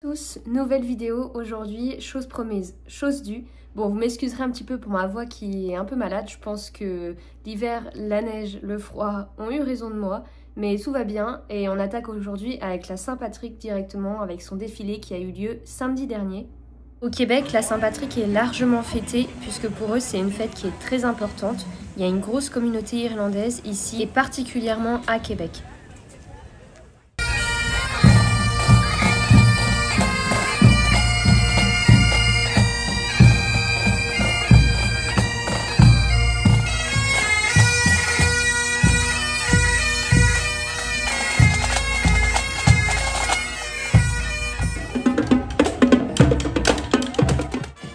Tous, nouvelle vidéo aujourd'hui, chose promise, chose due. Bon, vous m'excuserez un petit peu pour ma voix qui est un peu malade, je pense que l'hiver, la neige, le froid ont eu raison de moi, mais tout va bien et on attaque aujourd'hui avec la Saint-Patrick directement, avec son défilé qui a eu lieu samedi dernier. Au Québec, la Saint-Patrick est largement fêtée puisque pour eux c'est une fête qui est très importante. Il y a une grosse communauté irlandaise ici et particulièrement à Québec.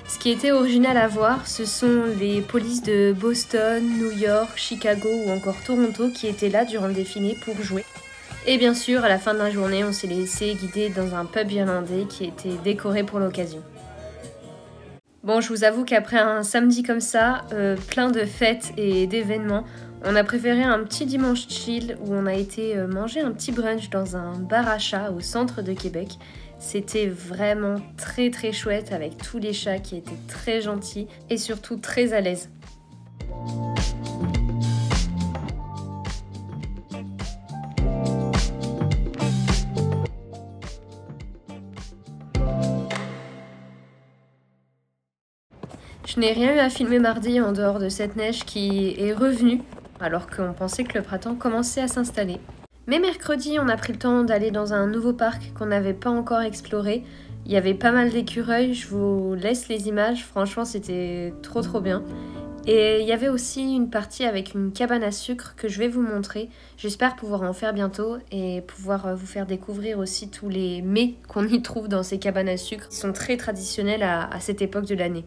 Ce qui était original à voir, ce sont les polices de Boston, New York, Chicago ou encore Toronto qui étaient là durant le défilé pour jouer. Et bien sûr, à la fin de la journée, on s'est laissé guider dans un pub irlandais qui était décoré pour l'occasion. Bon, je vous avoue qu'après un samedi comme ça, plein de fêtes et d'événements, on a préféré un petit dimanche chill où on a été manger un petit brunch dans un bar à chats au centre de Québec. C'était vraiment très chouette avec tous les chats qui étaient très gentils et surtout très à l'aise. Je n'ai rien eu à filmer mardi en dehors de cette neige qui est revenue alors qu'on pensait que le printemps commençait à s'installer. Mais mercredi, on a pris le temps d'aller dans un nouveau parc qu'on n'avait pas encore exploré. Il y avait pas mal d'écureuils, je vous laisse les images, franchement c'était trop bien. Et il y avait aussi une partie avec une cabane à sucre que je vais vous montrer. J'espère pouvoir en faire bientôt et pouvoir vous faire découvrir aussi tous les mets qu'on y trouve dans ces cabanes à sucre. Ils sont très traditionnels à cette époque de l'année.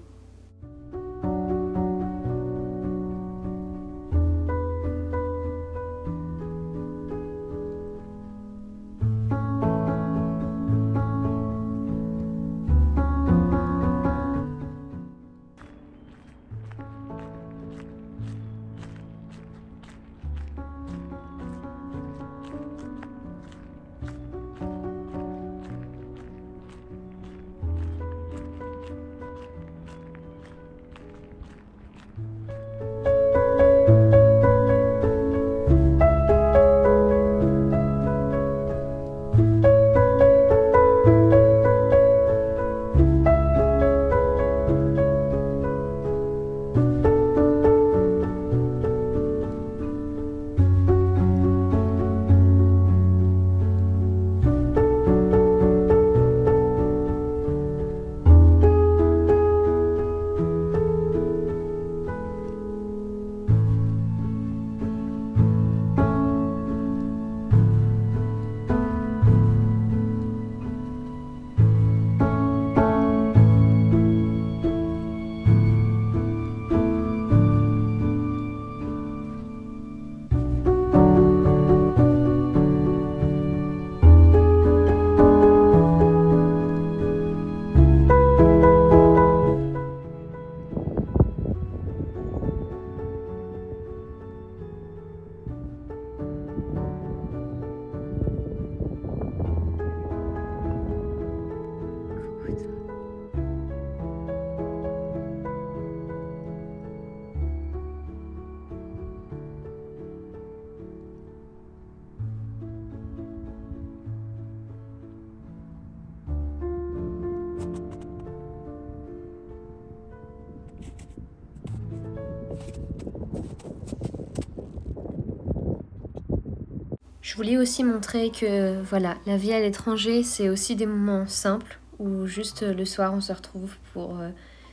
Je voulais aussi montrer que voilà, la vie à l'étranger, c'est aussi des moments simples où juste le soir on se retrouve pour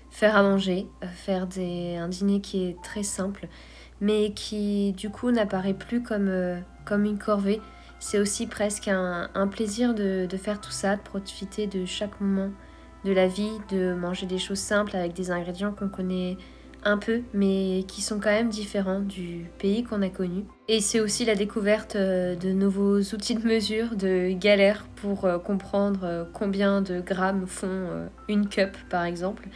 faire à manger, faire un dîner qui est très simple, mais qui du coup n'apparaît plus comme une corvée. C'est aussi presque un plaisir de faire tout ça, de profiter de chaque moment de la vie, de manger des choses simples avec des ingrédients qu'on connaît un peu, mais qui sont quand même différents du pays qu'on a connu. Et c'est aussi la découverte de nouveaux outils de mesure, de galères pour comprendre combien de grammes font une cup par exemple.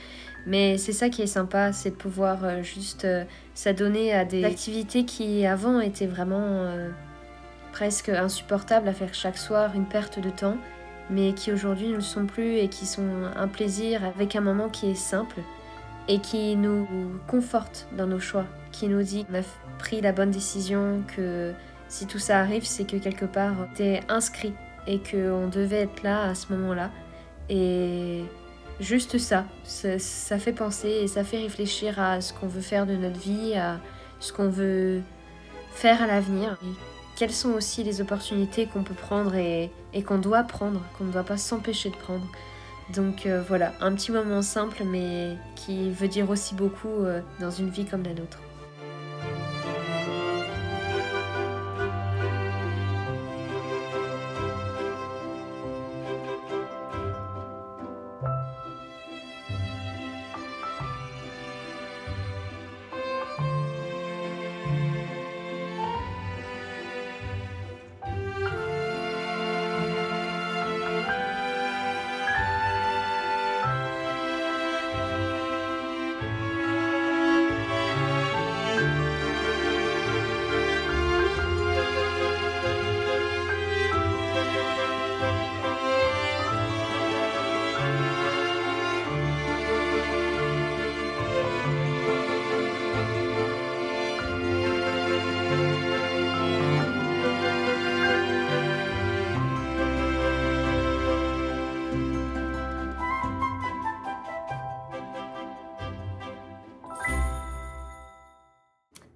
Mais c'est ça qui est sympa, c'est de pouvoir juste s'adonner à des activités qui avant étaient vraiment presque insupportables à faire chaque soir, une perte de temps. mais qui aujourd'hui ne le sont plus et qui sont un plaisir avec un moment qui est simple et qui nous conforte dans nos choix, qui nous dit qu'on a pris la bonne décision, que si tout ça arrive, c'est que quelque part t'es inscrit et qu'on devait être là à ce moment-là. Et juste ça fait penser et ça fait réfléchir à ce qu'on veut faire de notre vie, à ce qu'on veut faire à l'avenir. Et quelles sont aussi les opportunités qu'on peut prendre et qu'on doit prendre, qu'on ne doit pas s'empêcher de prendre. Donc voilà, un petit moment simple mais qui veut dire aussi beaucoup dans une vie comme la nôtre.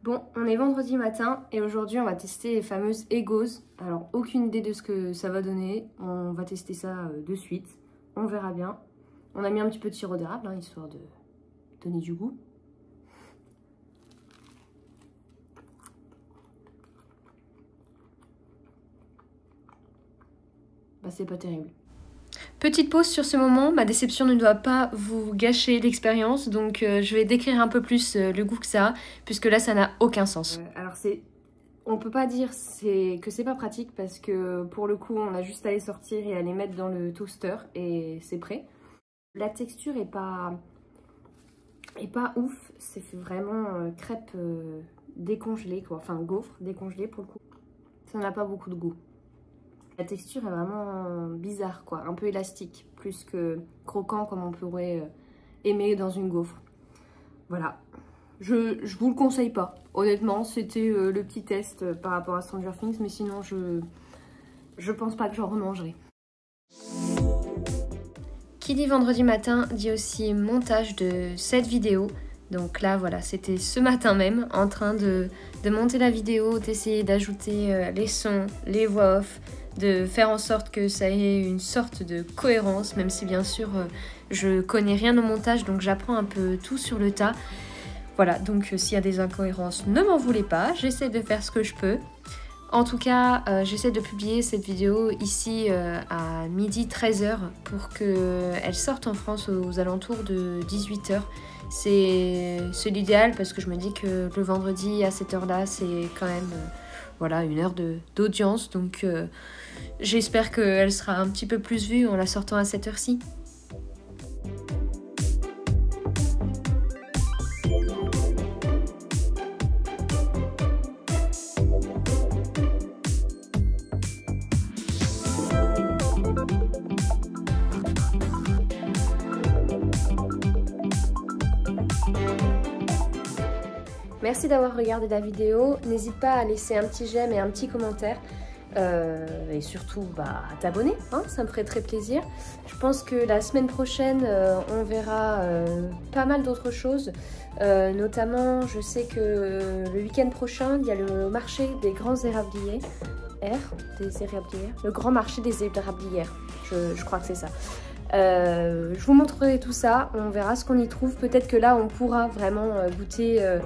Bon, on est vendredi matin et aujourd'hui on va tester les fameuses Egos. Alors aucune idée de ce que ça va donner, on va tester ça de suite, on verra bien. On a mis un petit peu de sirop d'érable, hein, histoire de donner du goût. Bah c'est pas terrible. Petite pause sur ce moment, ma déception ne doit pas vous gâcher l'expérience, donc je vais décrire un peu plus le goût que ça a, puisque là ça n'a aucun sens. Alors on peut pas dire que c'est pas pratique, parce que pour le coup on a juste à les sortir et à les mettre dans le toaster et c'est prêt. La texture est pas ouf, c'est vraiment crêpe décongelée quoi, enfin gaufre décongelée pour le coup. Ça n'a pas beaucoup de goût. La texture est vraiment bizarre quoi, un peu élastique, plus que croquant comme on pourrait aimer dans une gaufre. Voilà, je vous le conseille pas, honnêtement, c'était le petit test par rapport à Stranger Things, mais sinon je pense pas que j'en remangerai. Qui dit vendredi matin dit aussi montage de cette vidéo. Donc là voilà, c'était ce matin même, en train de monter la vidéo, d'essayer d'ajouter les sons, les voix off, de faire en sorte que ça ait une sorte de cohérence, même si bien sûr je connais rien au montage, donc j'apprends un peu tout sur le tas. Voilà, donc s'il y a des incohérences, ne m'en voulez pas, j'essaie de faire ce que je peux. En tout cas, j'essaie de publier cette vidéo ici à midi 13h pour qu'elle sorte en France aux alentours de 18h. C'est l'idéal parce que je me dis que le vendredi à cette heure-là, c'est quand même voilà, une heure d'audience. Donc j'espère qu'elle sera un petit peu plus vue en la sortant à cette heure-ci. Merci d'avoir regardé la vidéo, n'hésite pas à laisser un petit j'aime et un petit commentaire et surtout à t'abonner, hein, ça me ferait très plaisir. Je pense que la semaine prochaine on verra pas mal d'autres choses, notamment je sais que le week-end prochain il y a le marché des grands érabliers, le grand marché des érablières, je crois que c'est ça. Je vous montrerai tout ça, on verra ce qu'on y trouve, peut-être que là on pourra vraiment goûter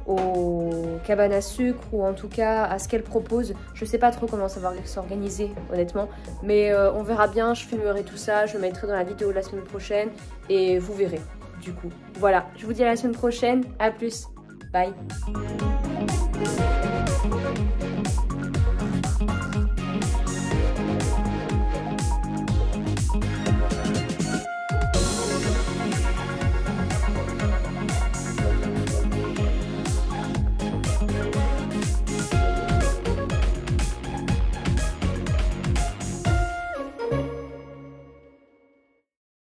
aux cabanes à sucre ou en tout cas à ce qu'elle propose. Je sais pas trop comment ça va s'organiser honnêtement, mais on verra bien, je filmerai tout ça, je le mettrai dans la vidéo la semaine prochaine et vous verrez du coup. Voilà, je vous dis à la semaine prochaine, à plus, bye.